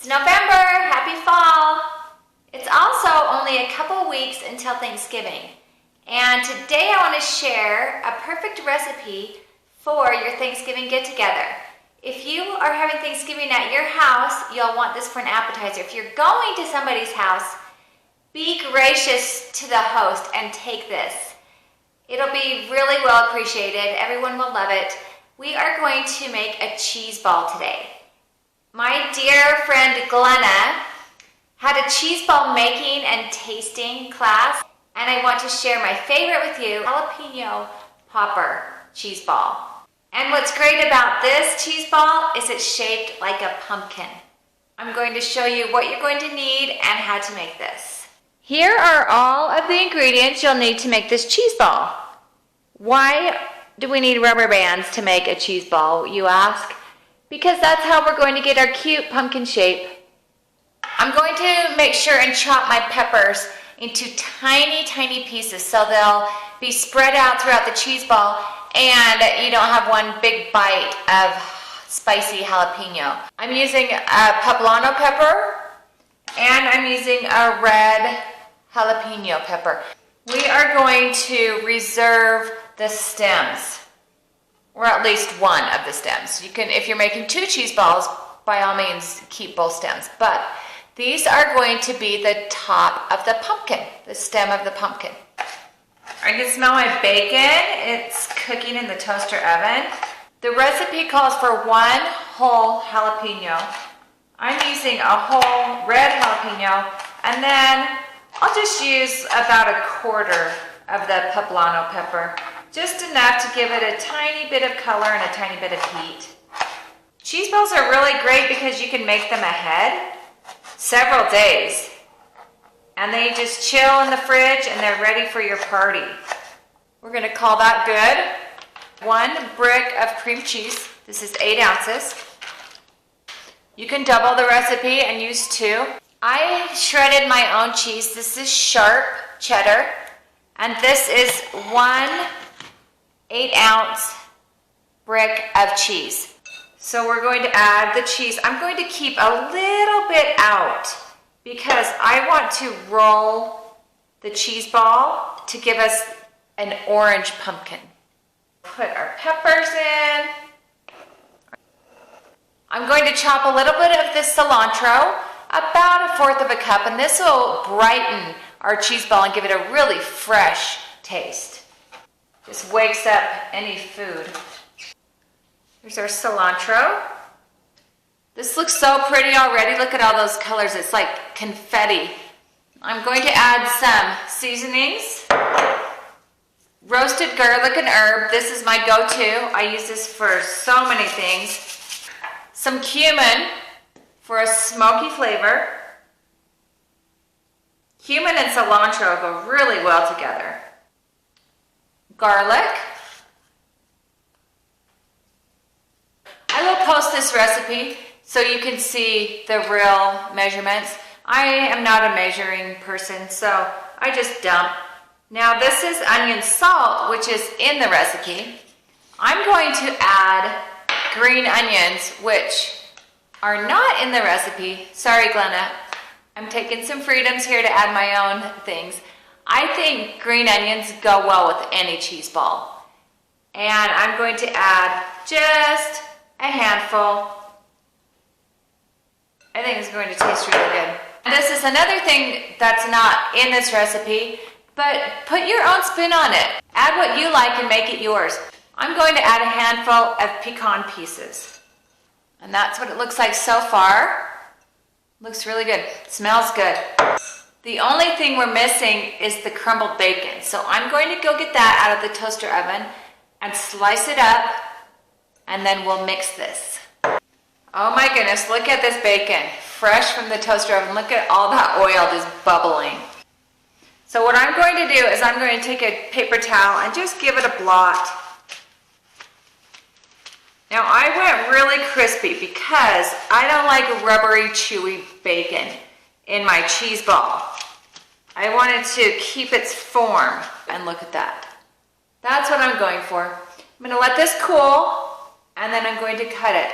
It's November, happy fall. It's also only a couple weeks until Thanksgiving. And today I want to share a perfect recipe for your Thanksgiving get-together. If you are having Thanksgiving at your house, you'll want this for an appetizer. If you're going to somebody's house, be gracious to the host and take this. It'll be really well appreciated. Everyone will love it. We are going to make a cheese ball today. My dear friend Glenna had a cheese ball making and tasting class, and I want to share my favorite with you, jalapeno popper cheese ball. And what's great about this cheese ball is it's shaped like a pumpkin. I'm going to show you what you're going to need and how to make this. Here are all of the ingredients you'll need to make this cheese ball. Why do we need rubber bands to make a cheese ball, you ask? Because that's how we're going to get our cute pumpkin shape. I'm going to make sure and chop my peppers into tiny, tiny pieces so they'll be spread out throughout the cheese ball and you don't have one big bite of spicy jalapeno. I'm using a poblano pepper and I'm using a red jalapeno pepper. We are going to reserve the stems, or at least one of the stems. You can, if you're making two cheese balls, by all means keep both stems, but these are going to be the top of the pumpkin, the stem of the pumpkin. I can smell my bacon. It's cooking in the toaster oven. The recipe calls for one whole jalapeno. I'm using a whole red jalapeno, and then I'll just use about a quarter of the poblano pepper. Just enough to give it a tiny bit of color and a tiny bit of heat. Cheese balls are really great because you can make them ahead several days. And they just chill in the fridge and they're ready for your party. We're going to call that good. 1 brick of cream cheese. This is 8 ounces. You can double the recipe and use 2. I shredded my own cheese. This is sharp cheddar. And this is 1 8-ounce brick of cheese. So we're going to add the cheese. I'm going to keep a little bit out because I want to roll the cheese ball to give us an orange pumpkin. Put our peppers in. I'm going to chop a little bit of this cilantro, about 1/4 of a cup, and this will brighten our cheese ball and give it a really fresh taste. Just wakes up any food. Here's our cilantro. This looks so pretty already. Look at all those colors. It's like confetti. I'm going to add some seasonings. Roasted garlic and herb. This is my go-to. I use this for so many things. Some cumin for a smoky flavor. Cumin and cilantro go really well together. Garlic. I will post this recipe so you can see the real measurements. I am not a measuring person, so I just dump. Now this is onion salt, which is in the recipe. I'm going to add green onions, which are not in the recipe. Sorry, Glenna. I'm taking some freedoms here to add my own things. I think green onions go well with any cheese ball. And I'm going to add just a handful. I think it's going to taste really good. And this is another thing that's not in this recipe, but put your own spin on it. Add what you like and make it yours. I'm going to add a handful of pecan pieces. And that's what it looks like so far. Looks really good. Smells good. The only thing we're missing is the crumbled bacon. So I'm going to go get that out of the toaster oven and slice it up, and then we'll mix this. Oh my goodness, look at this bacon. Fresh from the toaster oven. Look at all that oil just bubbling. So what I'm going to do is I'm going to take a paper towel and just give it a blot. Now I went really crispy because I don't like rubbery, chewy bacon in my cheese ball. I wanted to keep its form, and look at that. That's what I'm going for. I'm going to let this cool, and then I'm going to cut it.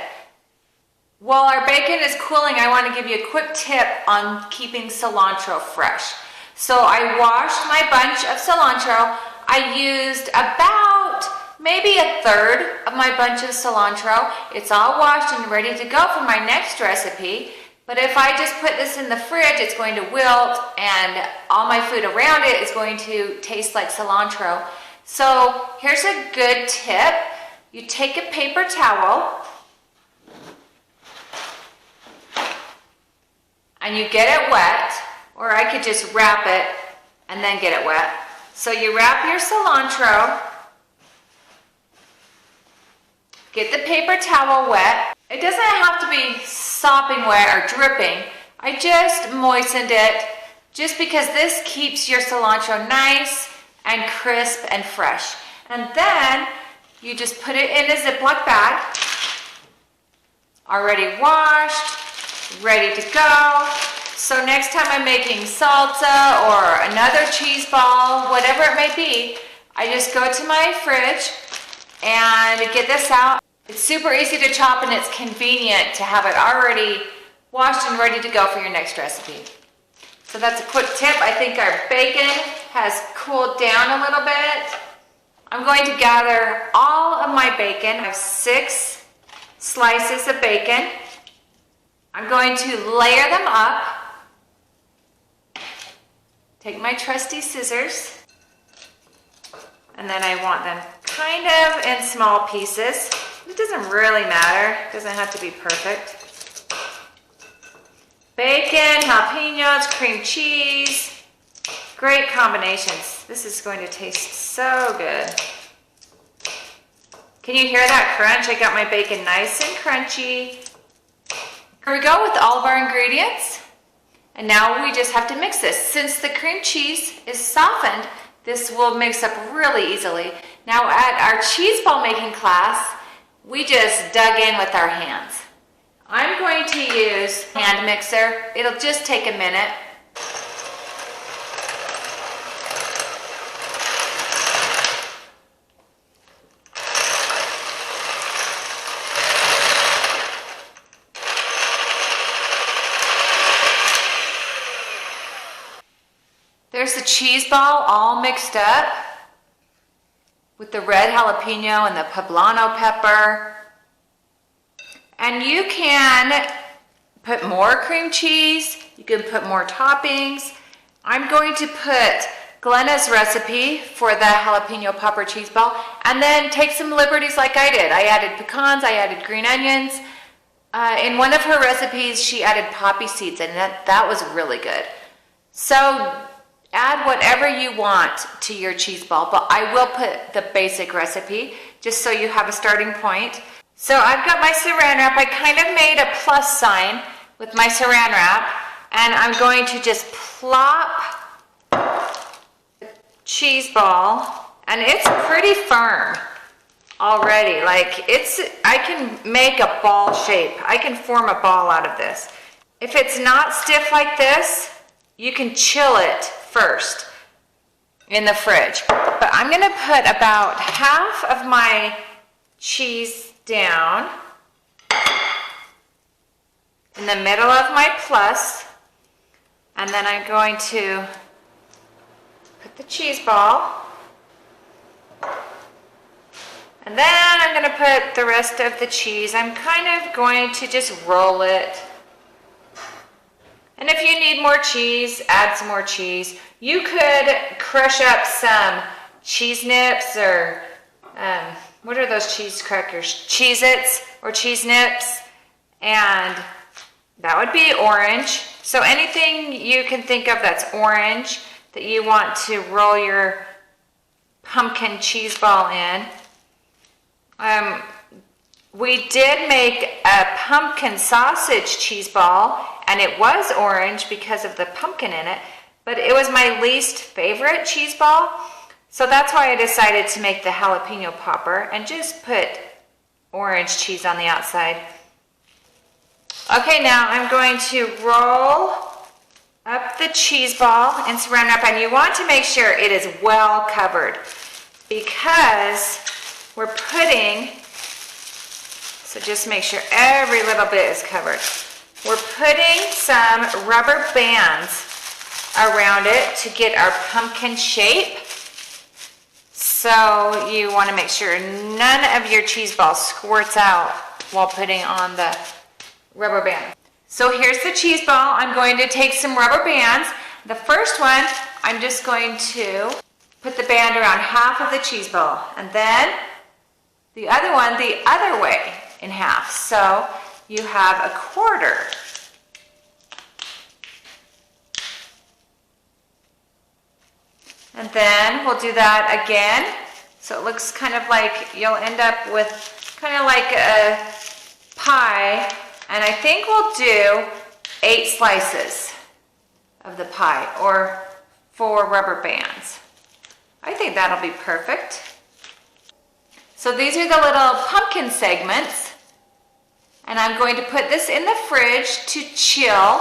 While our bacon is cooling, I want to give you a quick tip on keeping cilantro fresh. So I washed my bunch of cilantro. I used about maybe a third of my bunch of cilantro. It's all washed and ready to go for my next recipe. But if I just put this in the fridge, it's going to wilt and all my food around it is going to taste like cilantro. So here's a good tip. You take a paper towel and you get it wet, or I could just wrap it and then get it wet. So you wrap your cilantro, get the paper towel wet. It doesn't have to be sopping wet or dripping. I just moistened it just because this keeps your cilantro nice and crisp and fresh. And then you just put it in a Ziploc bag, already washed, ready to go. So next time I'm making salsa or another cheese ball, whatever it may be, I just go to my fridge and get this out. It's super easy to chop and it's convenient to have it already washed and ready to go for your next recipe. So that's a quick tip. I think our bacon has cooled down a little bit. I'm going to gather all of my bacon. I have 6 slices of bacon. I'm going to layer them up. Take my trusty scissors. And then I want them kind of in small pieces. It doesn't really matter. It doesn't have to be perfect. Bacon, jalapeños, cream cheese. Great combinations. This is going to taste so good. Can you hear that crunch? I got my bacon nice and crunchy. Here we go with all of our ingredients. And now we just have to mix this. Since the cream cheese is softened, this will mix up really easily. Now at our cheese ball making class, we just dug in with our hands. I'm going to use a hand mixer. It'll just take a minute. There's the cheese ball all mixed up with the red jalapeno and the poblano pepper. And you can put more cream cheese, you can put more toppings. I'm going to put Glenna's recipe for the jalapeno popper cheese ball and then take some liberties like I did. I added pecans, I added green onions. In one of her recipes, she added poppy seeds and that was really good. So add whatever you want to your cheese ball, but I will put the basic recipe just so you have a starting point. So I've got my saran wrap. I kind of made a plus sign with my saran wrap, and I'm going to just plop the cheese ball, and it's pretty firm already. Like I can make a ball shape. I can form a ball out of this. If it's not stiff like this, you can chill it first in the fridge. But I'm going to put about half of my cheese down in the middle of my plus, and then I'm going to put the cheese ball, and then I'm going to put the rest of the cheese. I'm kind of going to just roll it. And if you need more cheese, add some more cheese. You could crush up some cheese nips or, what are those cheese crackers? Cheez-Its or cheese nips. And that would be orange. So anything you can think of that's orange that you want to roll your pumpkin cheese ball in. We did make a pumpkin sausage cheese ball, and it was orange because of the pumpkin in it, but it was my least favorite cheese ball, so that's why I decided to make the jalapeno popper and just put orange cheese on the outside. Okay, now I'm going to roll up the cheese ball in saran wrap, and you want to make sure it is well covered because we're putting So just make sure every little bit is covered. We're putting some rubber bands around it to get our pumpkin shape. So you want to make sure none of your cheese balls squirts out while putting on the rubber band. So here's the cheese ball. I'm going to take some rubber bands. The first one, I'm just going to put the band around half of the cheese ball, and then the other one the other way in half. So you have a quarter. And then we'll do that again. So it looks kind of like you'll end up with kind of like a pie. And I think we'll do 8 slices of the pie, or 4 rubber bands. I think that'll be perfect. So these are the little pumpkin segments. And I'm going to put this in the fridge to chill.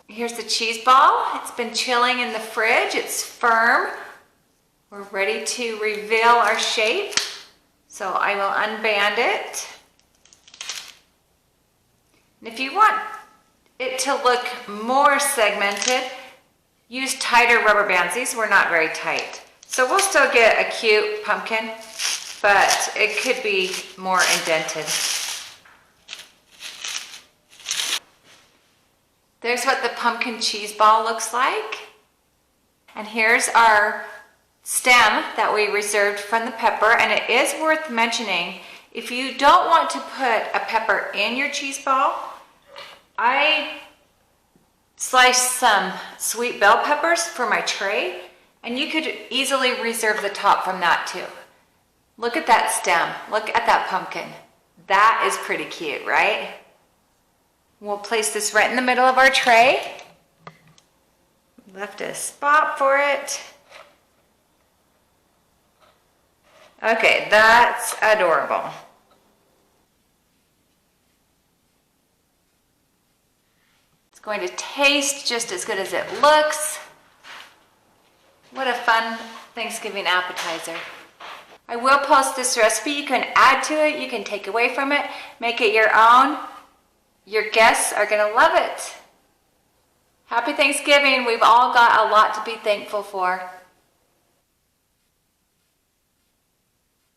Here's the cheese ball. It's been chilling in the fridge. It's firm. We're ready to reveal our shape. So I will unband it. And if you want it to look more segmented, use tighter rubber bands. These were not very tight. So we'll still get a cute pumpkin, but it could be more indented. There's what the pumpkin cheese ball looks like. And here's our stem that we reserved from the pepper. And it is worth mentioning, if you don't want to put a pepper in your cheese ball, I sliced some sweet bell peppers for my tray, and you could easily reserve the top from that too. Look at that stem. Look at that pumpkin. That is pretty cute, right? We'll place this right in the middle of our tray. Left a spot for it. Okay, that's adorable. It's going to taste just as good as it looks. What a fun Thanksgiving appetizer. I will post this recipe. You can add to it, you can take away from it, make it your own. Your guests are going to love it. Happy Thanksgiving. We've all got a lot to be thankful for.